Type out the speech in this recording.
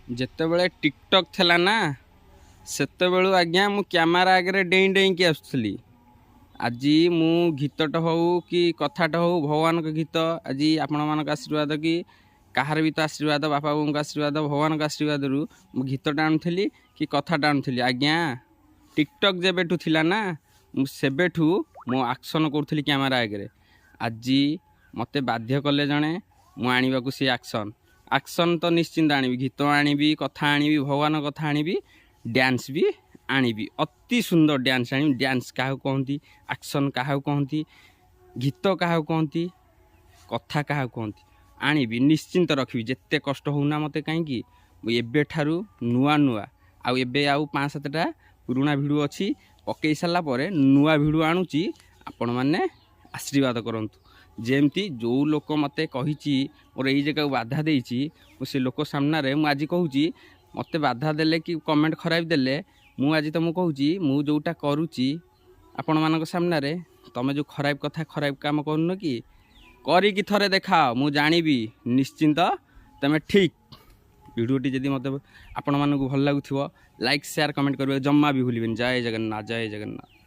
ଯେତେବେଳେ ଟିକଟକ୍ ଥିଲା ନା ସେତେବେଳୁ ଆଜ୍ଞା ମୁଁ କ୍ୟାମେରା ଆଗରେ ଡେଇଁ ଡେଇଁକି ଆସୁଥିଲି। ଆଜି ମୁଁ ଗୀତଟା ହଉ କି କଥାଟା ହଉ ଭଗବାନଙ୍କ ଗୀତ ଆଜି ଆପଣମାନଙ୍କ ଆଶୀର୍ବାଦ କି କାହାର ବି ତ ଆଶୀର୍ବାଦ ବାପା ବୋଉଙ୍କ ଆଶୀର୍ବାଦ ଭଗବାନଙ୍କ ଆଶୀର୍ବାଦରୁ ମୁଁ ଗୀତଟା ଆଣୁଥିଲି କି କଥାଟା ଆଣୁଥିଲି। ଆଜ୍ଞା ଟିକଟକ୍ ଯେବେଠୁ ଥିଲା ନା ମୁଁ ସେବେଠୁ ମୁଁ ଆକ୍ସନ୍ କରୁଥିଲି କ୍ୟାମେରା ଆଗରେ। ଆଜି ମୋତେ ବାଧ୍ୟ କଲେ ଜଣେ ମୁଁ ଆଣିବାକୁ ସେ ଆକ୍ସନ୍ ତ ନିଶ୍ଚିନ୍ତ ଆଣିବି, ଗୀତ ଆଣିବି, କଥା ଆଣିବି, ଭଗବାନଙ୍କ କଥା ଆଣିବି, ଡ୍ୟାନ୍ସ ବି ଆଣିବି, ଅତି ସୁନ୍ଦର ଡ୍ୟାନ୍ସ ଆଣିବି। ଡ୍ୟାନ୍ସ କାହାକୁ କହନ୍ତି, ଆକ୍ସନ୍ କାହାକୁ କହନ୍ତି, ଗୀତ କାହାକୁ କହନ୍ତି, କଥା କାହାକୁ କହନ୍ତି, ଆଣିବି ନିଶ୍ଚିନ୍ତ ରଖିବି। ଯେତେ କଷ୍ଟ ହେଉନା ମୋତେ କାହିଁକି ମୁଁ ଏବେଠାରୁ ନୂଆ ଆଉ ଏବେ ଆଉ 5-7ଟା ପୁରୁଣା ଭିଡ଼ିଓ ଅଛି ପକାଇ ସାରିଲା ପରେ ନୂଆ ଭିଡ଼ିଓ ଆଣୁଛି। ଆପଣମାନେ ଆଶୀର୍ବାଦ କରନ୍ତୁ। ଯେମିତି ଯେଉଁ ଲୋକ ମୋତେ କହିଛି ମୋର ଏଇ ଜାଗାକୁ ବାଧା ଦେଇଛି, ମୁଁ ସେ ଲୋକ ସାମ୍ନାରେ ମୁଁ ଆଜି କହୁଛି ମୋତେ ବାଧା ଦେଲେ କି କମେଣ୍ଟ ଖରାପ ଦେଲେ ମୁଁ ଆଜି ତୁମକୁ କହୁଛି ମୁଁ ଯେଉଁଟା କରୁଛି ଆପଣମାନଙ୍କ ସାମ୍ନାରେ ତୁମେ ଯେଉଁ ଖରାପ କଥା ଖରାପ କାମ କରୁନ କି କରିକି ଥରେ ଦେଖାଅ, ମୁଁ ଜାଣିବି ନିଶ୍ଚିନ୍ତ ତୁମେ ଠିକ୍। ଭିଡ଼ିଓଟି ଯଦି ମୋତେ ଆପଣମାନଙ୍କୁ ଭଲ ଲାଗୁଥିବ ଲାଇକ୍ ସେୟାର କମେଣ୍ଟ କରିବେ ଜମା ବି ଭୁଲିବେନି। ଜୟ ଜଗନ୍ନାଥ, ଜୟ ଜଗନ୍ନାଥ।